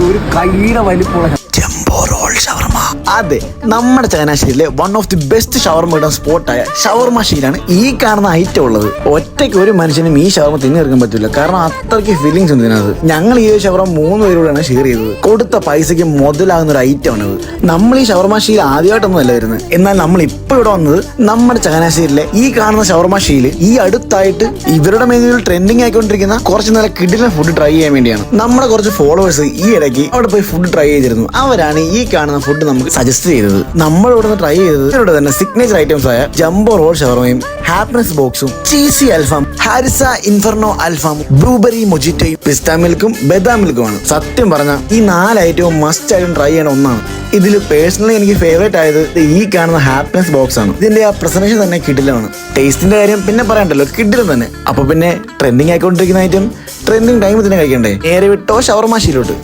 ഒരു കൈയുടെ വലിപ്പമുള്ള ജംബോ റോൾ ഷവർമ. അതെ, നമ്മുടെ ചങ്ങനാശ്ശേരിയിലെ വൺ ഓഫ് ദി ബെസ്റ്റ് ഷവർമ ഇടാൻ സ്പോട്ടായ ഷവർമ ഷീലാണ് ഈ കാണുന്ന ഐറ്റം ഉള്ളത്. ഒറ്റയ്ക്ക് ഒരു മനുഷ്യനും ഈ ഷവർമ തിന്നെടുക്കാൻ പറ്റില്ല, കാരണം അത്രയ്ക്ക് ഫീലിങ്സ് ഉണ്ട് ഇതിനകത്ത്. ഞങ്ങൾ ഈ ഷവർമ 3 പേരോടാണ് ഷെയർ ചെയ്തത്. കൊടുത്ത പൈസയ്ക്ക് മുതലാകുന്ന ഒരു ഐറ്റം ആണിത്. നമ്മൾ ഈ ഷവർമ ഷീൽ ആദ്യമായിട്ടൊന്നും അല്ല വരുന്നത്. എന്നാൽ നമ്മൾ ഇപ്പോൾ ഇവിടെ വന്നത് നമ്മുടെ ചങ്ങനാശ്ശേരിയിലെ ഈ കാണുന്ന ഷവർമ ഷീൽ ഈ അടുത്തായിട്ട് ഇവരുടെ മെനുവിൽ ട്രെൻഡിങ് ആയിക്കൊണ്ടിരിക്കുന്ന കുറച്ച് നല്ല കിടിലൻ ഫുഡ് ട്രൈ ചെയ്യാൻ വേണ്ടിയാണ്. നമ്മുടെ കുറച്ച് ഫോളോവേഴ്സ് ഈ ഇടയ്ക്ക് അവിടെ പോയി ഫുഡ് ട്രൈ ചെയ്തിരുന്നു. അവരാണ് ഈ കാണുന്ന ഫുഡ് നമുക്ക് സജസ്റ്റ് ചെയ്തത്. നമ്മൾ ഇവിടെ ട്രൈ ചെയ്തത് ഇവിടെ തന്നെ സിഗ്നേച്ചർ ഐറ്റംസ് ആയ ജംബോ റോൾ ഷവർമയും ഹാപ്പിനെസ് ബോക്സും ചീസി അൽഫാം, ഹാരിസ ഇൻഫെർണോ അൽഫാം, ബ്ലൂബെറി മൊജിറ്റോയും, പിസ്ത മിൽക്കും ബദാം മിൽക്കുമാണ്. സത്യം പറഞ്ഞാൽ ഈ 4 ഐറ്റവും മസ്റ്റ് ആയിട്ടും ട്രൈ ചെയ്യണ ഒന്നാണ്. ഇതിൽ പേഴ്സണലി എനിക്ക് ഫേവറേറ്റ് ആയത് ഈ കാണുന്ന ഹാപ്പിനെസ് ബോക്സ് ആണ്. ഇതിന്റെ ആ പ്രസന്റേഷൻ തന്നെ കിടിലാണ്. ടേസ്റ്റിന്റെ കാര്യം പിന്നെ പറയണ്ടല്ലോ, കിടിലം തന്നെ. അപ്പൊ പിന്നെ ട്രെൻഡിങ് ആയിക്കൊണ്ടിരിക്കുന്ന ഐറ്റം ട്രെൻഡിങ് ടൈമിൽ തന്നെ കഴിക്കണ്ടേ? നേരെ വിട്ടോ ഷവർമ ഷീലോട്ട്.